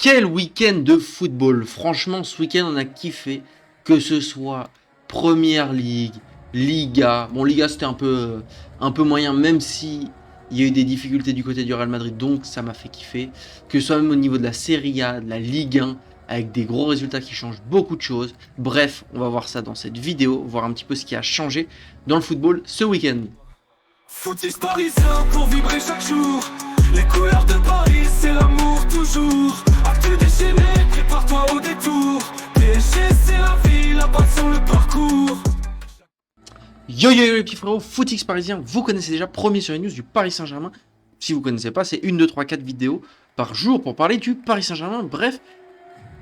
Quel week-end de football! Franchement, ce week-end, on a kiffé. Que ce soit Première Ligue, Liga. Bon, Liga, c'était un peu moyen, même si il y a eu des difficultés du côté du Real Madrid, donc ça m'a fait kiffer. Que ce soit même au niveau de la Serie A, de la Ligue 1, avec des gros résultats qui changent beaucoup de choses. Bref, on va voir ça dans cette vidéo, voir un petit peu ce qui a changé dans le football ce week-end. Footix parisien pour vibrer chaque jour. Les couleurs de Paris, c'est l'amour toujours. Actu déchaîné, prépare-toi au détour. PSG, c'est la vie, la passion, le parcours. Yo yo yo les petits frérots, Footix parisien, vous connaissez déjà, premier sur les news du Paris Saint-Germain. Si vous ne connaissez pas, c'est 1, 2, 3, 4 vidéos par jour pour parler du Paris Saint-Germain. Bref,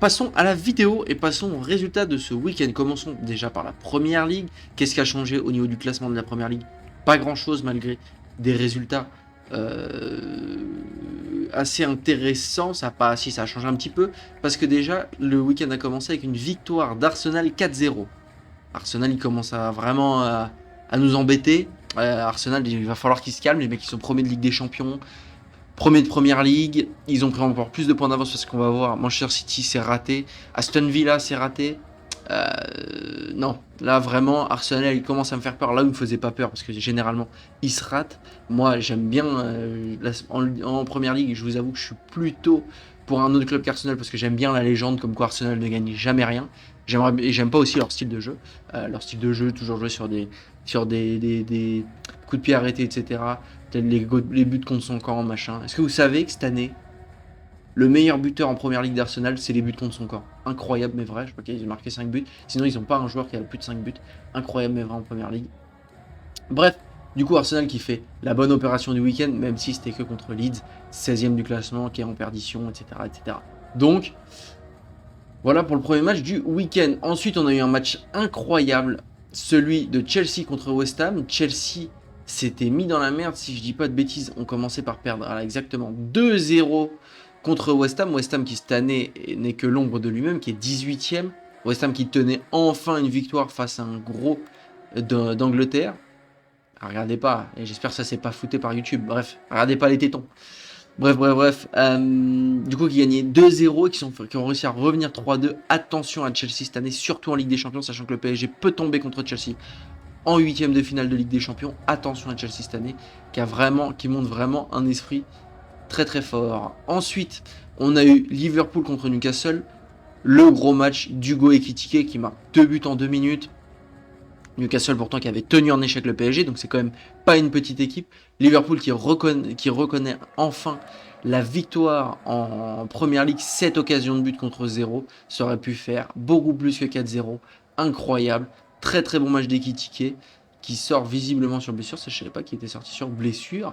passons à la vidéo et passons aux résultats de ce week-end. Commençons déjà par la Première Ligue. Qu'est-ce qui a changé au niveau du classement de la Première Ligue? Pas grand-chose malgré des résultats assez intéressants. Ça a changé un petit peu parce que déjà, le week-end a commencé avec une victoire d'Arsenal 4-0. Arsenal, il commence à vraiment à nous embêter. Arsenal, il va falloir qu'ils se calment. Les mecs, ils sont premiers de Ligue des Champions, premiers de Première Ligue. Ils ont pris encore plus de points d'avance parce qu'on va voir. Manchester City, c'est raté. Aston Villa, c'est raté. Non, là vraiment, Arsenal, il commence à me faire peur. Là où il me faisait pas peur parce que généralement, il se rate. Moi, j'aime bien en Première Ligue. Je vous avoue que je suis plutôt pour un autre club qu'Arsenal parce que j'aime bien la légende comme quoi Arsenal ne gagne jamais rien. J'aime pas aussi leur style de jeu. Toujours jouer sur des coups de pied arrêtés, etc. Les buts contre son camp, machin. Est-ce que vous savez que cette année, le meilleur buteur en Première Ligue d'Arsenal, c'est les buts contre son camp? Incroyable mais vrai. Je crois qu'ils ont marqué 5 buts. Sinon, ils n'ont pas un joueur qui a plus de 5 buts. Incroyable mais vrai en Première Ligue. Bref, du coup, Arsenal qui fait la bonne opération du week-end, même si c'était que contre Leeds, 16e du classement, qui est en perdition, etc. etc. Donc, voilà pour le premier match du week-end. Ensuite, on a eu un match incroyable, celui de Chelsea contre West Ham. Chelsea s'était mis dans la merde, si je dis pas de bêtises. On commençait par perdre exactement 2-0 contre West Ham. West Ham qui cette année n'est que l'ombre de lui-même, qui est 18e. West Ham qui tenait enfin une victoire face à un gros d'Angleterre. Regardez pas, et j'espère que ça s'est pas fouté par YouTube. Bref, regardez pas les tétons. Bref. Du coup, qui gagnaient 2-0 et qui ont réussi à revenir 3-2. Attention à Chelsea cette année, surtout en Ligue des Champions, sachant que le PSG peut tomber contre Chelsea en 8e de finale de Ligue des Champions. Attention à Chelsea cette année, qui montre vraiment un esprit très très fort. Ensuite, on a eu Liverpool contre Newcastle. Le gros match d'Hugo Ekitike qui marque 2 buts en 2 minutes. Newcastle pourtant qui avait tenu en échec le PSG, donc c'est quand même pas une petite équipe. Liverpool qui reconnaît enfin la victoire en Première Ligue, 7 occasions de but contre 0. Ça aurait pu faire beaucoup plus que 4-0. Incroyable. Très très bon match d'Ekitike qui sort visiblement sur blessure. Ça, je ne savais pas qu'il était sorti sur blessure.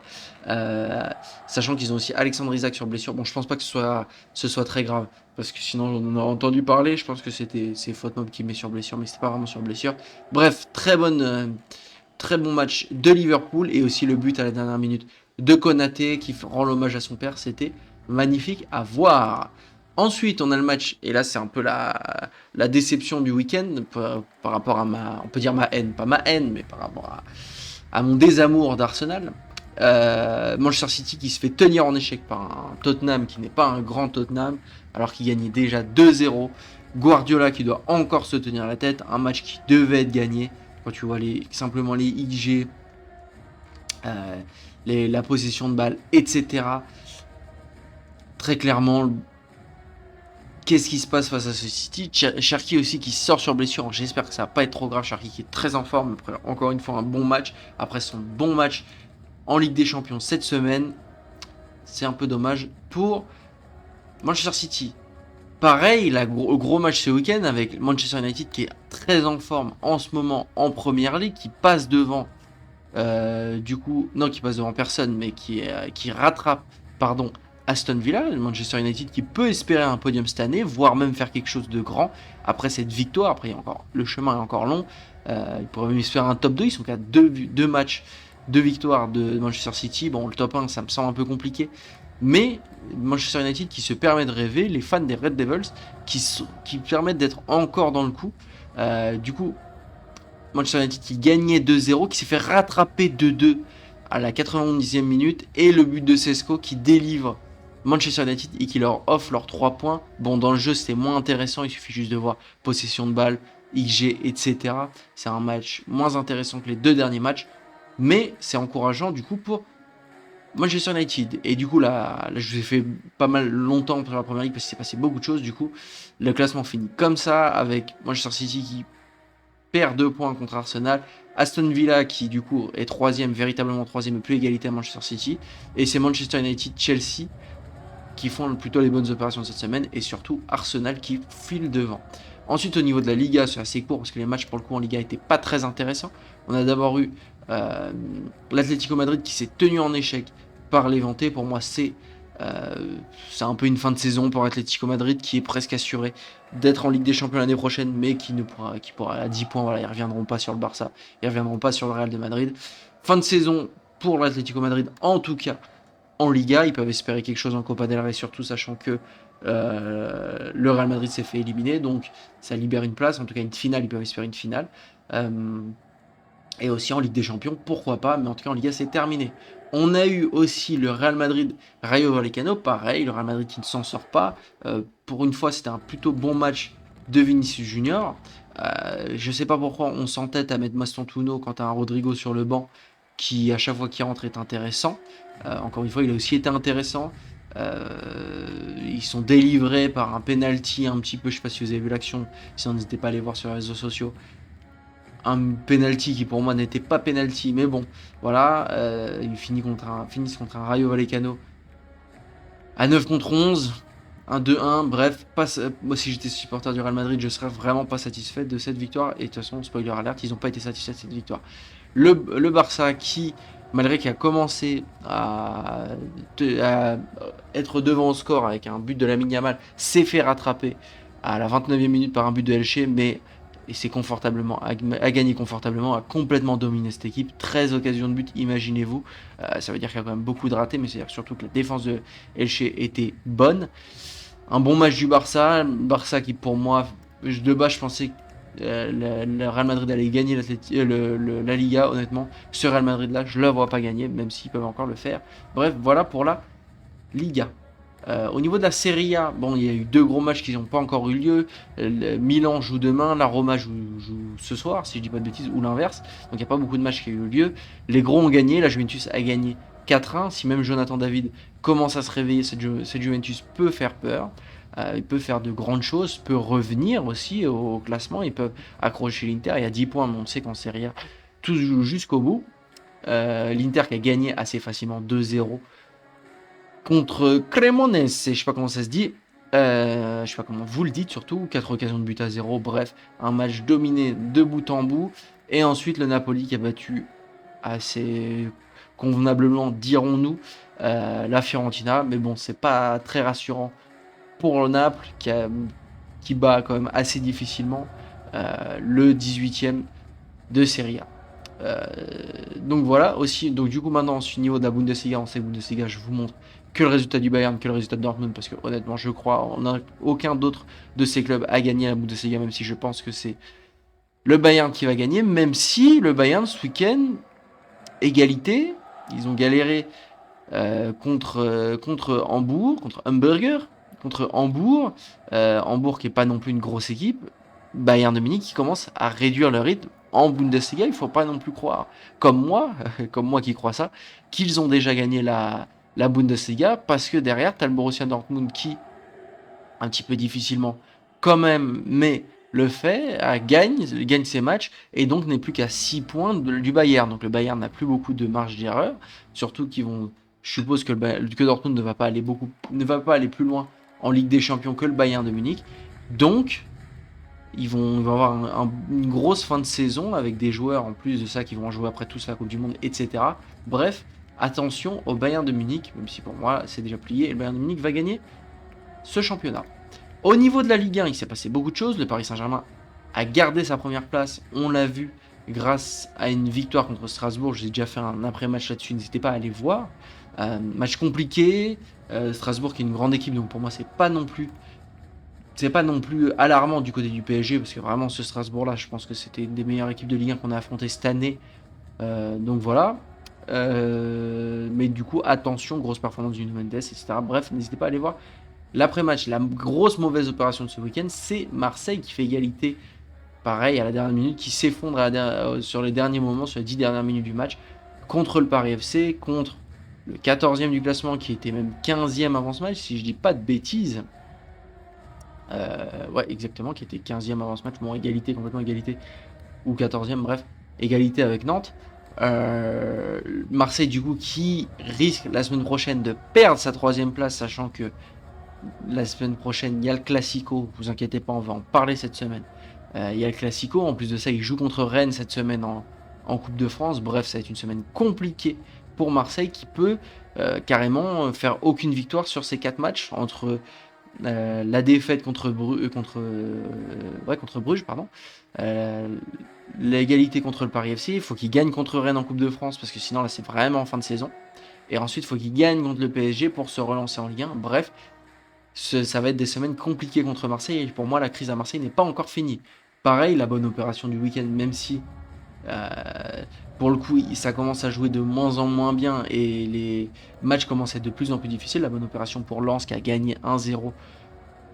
Sachant qu'ils ont aussi Alexandre Isak sur blessure. Bon, je pense pas que ce soit très grave. Parce que sinon, on en a entendu parler. Je pense que c'est Fotmob qui met sur blessure, mais c'était pas vraiment sur blessure. Bref, très bon match de Liverpool. Et aussi le but à la dernière minute de Konaté qui rend l'hommage à son père. C'était magnifique à voir. Ensuite, on a le match, et là c'est un peu la déception du week-end par rapport à on peut dire ma haine, pas ma haine, mais par rapport à mon désamour d'Arsenal. Manchester City qui se fait tenir en échec par un Tottenham qui n'est pas un grand Tottenham, alors qu'il gagnait déjà 2-0. Guardiola qui doit encore se tenir la tête, un match qui devait être gagné. Quand tu vois simplement les XG, la possession de balle, etc. Très clairement, qu'est-ce qui se passe face à ce City? Cherki aussi qui sort sur blessure. J'espère que ça va pas être trop grave. Cherki qui est très en forme. Après, encore une fois, un bon match. Après son bon match en Ligue des Champions cette semaine. C'est un peu dommage pour Manchester City. Pareil, gros match ce week-end avec Manchester United qui est très en forme en ce moment en Première Ligue. Qui passe devant, qui passe devant personne, mais qui rattrape, Aston Villa, Manchester United qui peut espérer un podium cette année, voire même faire quelque chose de grand après cette victoire. Après, le chemin est encore long. Ils pourraient même espérer un top 2. Ils sont qu'à 2 matchs, 2 victoires de Manchester City. Bon, le top 1, ça me semble un peu compliqué. Mais Manchester United qui se permet de rêver, les fans des Red Devils qui permettent d'être encore dans le coup. Du coup, Manchester United qui gagnait 2-0, qui s'est fait rattraper 2-2 à la 91e minute. Et le but de Sesco qui délivre Manchester United et qui leur offre leurs 3 points. Bon, dans le jeu, c'était moins intéressant, il suffit juste de voir possession de balle, XG, etc. C'est un match moins intéressant que les 2 derniers matchs, mais c'est encourageant du coup pour Manchester United. Et du coup, là je vous ai fait pas mal longtemps pour la première ligue parce qu'il s'est passé beaucoup de choses. Du coup, le classement finit comme ça avec Manchester City qui perd 2 points contre Arsenal. Aston Villa qui du coup est troisième, véritablement troisième et plus égalité à Manchester City. Et c'est Manchester United, Chelsea qui font plutôt les bonnes opérations de cette semaine. Et surtout Arsenal qui file devant. Ensuite, au niveau de la Liga, c'est assez court parce que les matchs pour le coup en Liga n'étaient pas très intéressants. On a d'abord eu l'Atlético Madrid qui s'est tenu en échec par l'Eventé. Pour moi, c'est un peu une fin de saison pour Atlético Madrid qui est presque assuré d'être en Ligue des Champions l'année prochaine, mais qui pourra à 10 points. Voilà, ils ne reviendront pas sur le Barça, ils ne reviendront pas sur le Real de Madrid. Fin de saison pour l'Atlético Madrid, en tout cas en Liga. Ils peuvent espérer quelque chose en Copa del Rey, surtout sachant que le Real Madrid s'est fait éliminer, donc ça libère une place, en tout cas une finale, ils peuvent espérer une finale. Et aussi en Ligue des Champions, pourquoi pas, mais en tout cas en Liga c'est terminé. On a eu aussi le Real Madrid Rayo Vallecano, pareil, le Real Madrid qui ne s'en sort pas. Pour une fois, c'était un plutôt bon match de Vinicius Junior. Je ne sais pas pourquoi on s'entête à mettre Mastontuno quand tu as un Rodrigo sur le banc qui, à chaque fois qu'il rentre, est intéressant. Encore une fois, il a aussi été intéressant. Ils sont délivrés par un penalty un petit peu, je ne sais pas si vous avez vu l'action, sinon n'hésitez pas à aller voir sur les réseaux sociaux. Un penalty qui pour moi n'était pas penalty, mais bon, voilà, ils finissent contre un Rayo Vallecano à 9 contre 11, un 2-1, bref, moi si j'étais supporter du Real Madrid, je serais vraiment pas satisfait de cette victoire, et de toute façon, spoiler alert, ils n'ont pas été satisfaits de cette victoire. Le Barça qui, malgré qu'il a commencé à être devant au score avec un but de Lamine Yamal, s'est fait rattraper à la 29e minute par un but de Elche, mais et c'est confortablement, a gagné confortablement, a complètement dominé cette équipe. 13 occasions de but, imaginez-vous. Ça veut dire qu'il y a quand même beaucoup de ratés, mais c'est-à-dire surtout que la défense de Elche était bonne. Un bon match du Barça. Barça qui, pour moi, de base, je pensais que le Real Madrid allait gagner la Liga, honnêtement. Ce Real Madrid-là, je ne le vois pas gagner, même s'ils peuvent encore le faire. Bref, voilà pour la Liga. Au niveau de la Serie A, bon, il y a eu 2 gros matchs qui n'ont pas encore eu lieu. Milan joue demain, la Roma joue ce soir, si je dis pas de bêtises, ou l'inverse. Donc il n'y a pas beaucoup de matchs qui ont eu lieu. Les gros ont gagné, la Juventus a gagné 4-1. Si même Jonathan David commence à se réveiller, cette Juventus peut faire peur. Il peut faire de grandes choses, peut revenir aussi au classement. Ils peuvent accrocher l'Inter. Il y a 10 points, mais on sait qu'en Serie A, tout se joue jusqu'au bout. L'Inter qui a gagné assez facilement 2-0 contre Cremonese, je sais pas comment ça se dit, je sais pas comment vous le dites surtout, 4 occasions de but à 0, bref, un match dominé de bout en bout, et ensuite le Napoli qui a battu assez convenablement, dirons-nous, la Fiorentina, mais bon, c'est pas très rassurant pour le Naples qui bat quand même assez difficilement le 18e de Serie A. Donc voilà, aussi, donc du coup maintenant au niveau de la Bundesliga, on sait Bundesliga, je vous montre que le résultat du Bayern, que le résultat de Dortmund, parce que honnêtement je crois, on n'a aucun d'autre de ces clubs à gagner la Bundesliga, même si je pense que c'est le Bayern qui va gagner, même si le Bayern ce week-end, égalité, ils ont galéré contre Hambourg, contre Hambourg, Hambourg qui est pas non plus une grosse équipe, Bayern de Munich qui commence à réduire le rythme en Bundesliga. Il ne faut pas non plus croire, comme moi qui crois ça, qu'ils ont déjà gagné la Bundesliga, parce que derrière, tu as le Borussia Dortmund qui, un petit peu difficilement quand même, mais le fait, gagne ses matchs, et donc n'est plus qu'à 6 points du Bayern. Donc le Bayern n'a plus beaucoup de marge d'erreur, surtout qu'ils vont, je suppose que Dortmund ne va pas aller plus loin en Ligue des Champions que le Bayern de Munich. Donc ils vont avoir une grosse fin de saison avec des joueurs en plus de ça qui vont jouer après tous la Coupe du Monde, etc. Bref, attention au Bayern de Munich, même si pour moi c'est déjà plié, et le Bayern de Munich va gagner ce championnat. Au niveau de la Ligue 1, il s'est passé beaucoup de choses. Le Paris Saint-Germain a gardé sa première place, on l'a vu, grâce à une victoire contre Strasbourg. J'ai déjà fait un après-match là-dessus, n'hésitez pas à aller voir. Match compliqué, Strasbourg qui est une grande équipe, donc pour moi c'est pas non plus alarmant du côté du PSG, parce que vraiment ce Strasbourg là, je pense que c'était une des meilleures équipes de Ligue 1 qu'on a affronté cette année. Donc voilà. Mais du coup, attention, grosse performance du Mendes, etc. Bref, n'hésitez pas à aller voir l'après-match. La grosse mauvaise opération de ce week-end, c'est Marseille qui fait égalité. Pareil, à la dernière minute, qui s'effondre sur les derniers moments, sur les 10 dernières minutes du match, contre le Paris FC, contre le 14e du classement, qui était même 15e avant ce match, si je dis pas de bêtises. Ouais, exactement, qui était 15e avant ce match. Bon, égalité, complètement égalité. Ou 14e, bref, égalité avec Nantes. Marseille, du coup, qui risque la semaine prochaine de perdre sa 3e place, sachant que la semaine prochaine, il y a le Classico. Vous inquiétez pas, on va en parler cette semaine. Il y a le Classico. En plus de ça, il joue contre Rennes cette semaine en Coupe de France. Bref, ça va être une semaine compliquée pour Marseille qui peut carrément faire aucune victoire sur ces 4 matchs entre la défaite contre Bruges, pardon. L'égalité contre le Paris FC. Il faut qu'il gagne contre Rennes en Coupe de France parce que sinon là c'est vraiment en fin de saison. Et ensuite, il faut qu'il gagne contre le PSG pour se relancer en Ligue 1. Bref, ça va être des semaines compliquées contre Marseille. Et pour moi, la crise à Marseille n'est pas encore finie. Pareil, la bonne opération du week-end, même si pour le coup, ça commence à jouer de moins en moins bien et les matchs commencent à être de plus en plus difficiles. La bonne opération pour Lens qui a gagné 1-0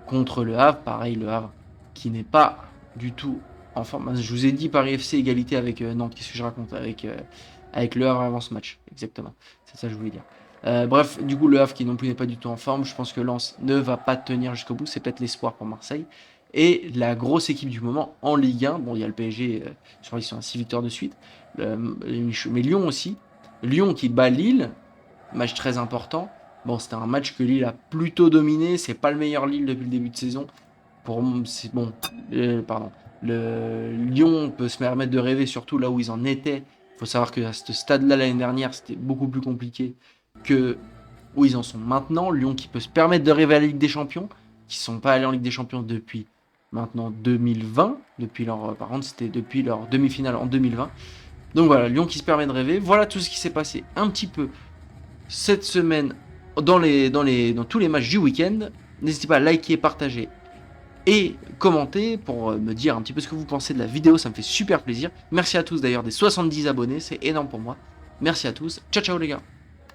contre le Havre. Pareil, le Havre qui n'est pas du tout en forme. Je vous ai dit Paris FC égalité avec Nantes. Qu'est-ce que je raconte avec le Havre avant ce match. Exactement. C'est ça que je voulais dire. Bref, du coup, le Havre qui non plus n'est pas du tout en forme. Je pense que Lens ne va pas tenir jusqu'au bout. C'est peut-être l'espoir pour Marseille. Et la grosse équipe du moment en Ligue 1, bon, il y a le PSG, je crois qu'ils sont à 6 victoires de suite, mais Lyon aussi. Lyon qui bat Lille, match très important. Bon, c'était un match que Lille a plutôt dominé, c'est pas le meilleur Lille depuis le début de saison. C'est bon, pardon. Le Lyon peut se permettre de rêver, surtout là où ils en étaient. Il faut savoir que à ce stade-là, l'année dernière, c'était beaucoup plus compliqué que où ils en sont maintenant. Lyon qui peut se permettre de rêver à la Ligue des Champions, qui ne sont pas allés en Ligue des Champions depuis maintenant 2020, par contre c'était depuis leur demi-finale en 2020. Donc voilà, Lyon qui se permet de rêver. Voilà tout ce qui s'est passé un petit peu cette semaine dans tous les matchs du week-end. N'hésitez pas à liker, partager et commenter pour me dire un petit peu ce que vous pensez de la vidéo, ça me fait super plaisir. Merci à tous d'ailleurs des 70 abonnés, c'est énorme pour moi. Merci à tous, ciao ciao les gars.